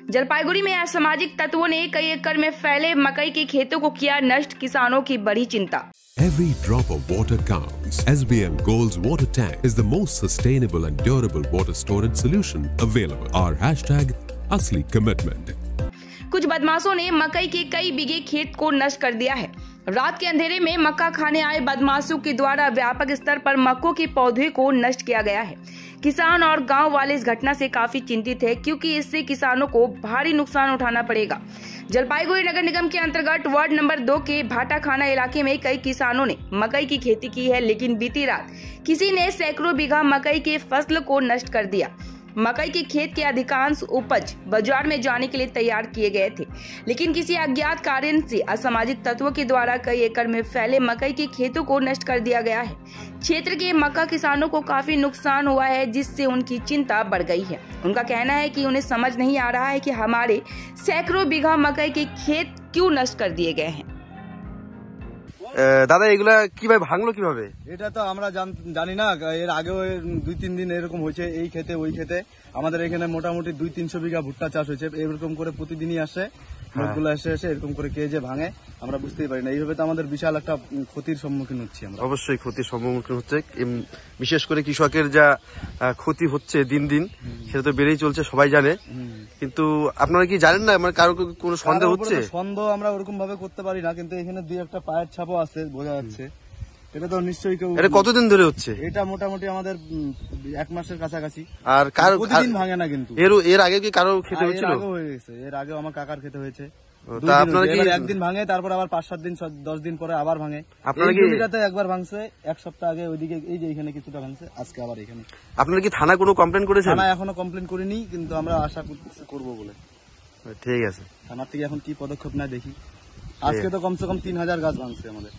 जलपाईगुड़ी में असामाजिक तत्वों ने कई एकड़ में फैले मकई के खेतों को किया नष्ट, किसानों की बड़ी चिंता। Every drop of water counts. SBM Gold's water tank is the most sustainable and durable water storage solution available. Our hashtag असली commitment. कुछ बदमाशों ने मकई के कई बीघे खेत को नष्ट कर दिया है। रात के अंधेरे में मक्का खाने आए बदमाशों के द्वारा व्यापक स्तर पर मक्कों के पौधे को नष्ट किया गया है। किसान और गांव वाले इस घटना से काफी चिंतित है, क्योंकि इससे किसानों को भारी नुकसान उठाना पड़ेगा। जलपाईगुड़ी नगर निगम के अंतर्गत वार्ड नंबर 2 के भाटाखाना इलाके में कई किसानों ने मकई की खेती की है, लेकिन बीती रात किसी ने सैकड़ों बीघा मकई के फसल को नष्ट कर दिया। मकई के खेत के अधिकांश उपज बाजार में जाने के लिए तैयार किए गए थे, लेकिन किसी अज्ञात कारण से असामाजिक तत्वों के द्वारा कई एकड़ में फैले मकई के खेतों को नष्ट कर दिया गया है। क्षेत्र के मक्का किसानों को काफी नुकसान हुआ है, जिससे उनकी चिंता बढ़ गई है। उनका कहना है कि उन्हें समझ नहीं आ रहा है कि हमारे सैकड़ों बीघा मकई के खेत क्यों नष्ट कर दिए गए हैं। দাদা এগুলা কিভাবে ভাঙলো কিভাবে? এটা তো আমরা জানি না, এর আগেও 2-3 দিন এরকম হয়েছে। এই খেতে ওই খেতে আমাদের এখানে মোটামুটি 200-300 বিঘা ভুট্টা চাষ হয়েছে। এরকম করে প্রতিদিনই আসে লোকগুলো এসে এরকম করে কে যে ভাঙে আমরা বুঝতেই পারি না। এইভাবে তো আমাদের বিশাল একটা ক্ষতির সম্মুখীন হচ্ছি আমরা। অবশ্যই ক্ষতির সম্মুখীন হচ্ছে, বিশেষ করে কৃষকের যা ক্ষতি হচ্ছে দিন দিন সেটা তো বেড়েই চলছে, সবাই জানে। কিন্তু আপনারা কি জানেন না, মানে কারো কোনো সন্দেহ হচ্ছে? সন্দেহ আমরা ওরকম ভাবে করতে পারি না, কিন্তু এখানে 2-1টা পায়ের ছাপও আছে, বোঝা যাচ্ছে। এটা তো নিশ্চয়ই কেউ। এটা কতদিন ধরে হচ্ছে? এটা মোটামুটি আমাদের 1 মাসের কাছাকাছি। আর কারো প্রতিদিন ভাঙে না, কিন্তু এর আগে কি কারো খেতে হয়েছিল? হয়ে গেছে, এর আগে আমার কাকার খেতে হয়েছে। আপনারা কি একদিন ভাঙে, তারপর আবার 5-7 দিন 10 দিন পরে আবার ভাঙে। আপনারা কি একবার ভাঙছে 1 সপ্তাহ আগে, ওইদিকে এই যে এখানে কিছুটা ভাঙছে, আজকে আবার এখানে। আপনারা কি থানা কোনো কমপ্লেন করেছেন? থানা এখনো কমপ্লেন করিনি, কিন্তু আমরা আশা করবো বলে। ঠিক আছে, থানার থেকে এখন কি পদক্ষেপ নেয় দেখি। আজকে তো কমসে কম 3000 গাছ ভাঙছে আমাদের।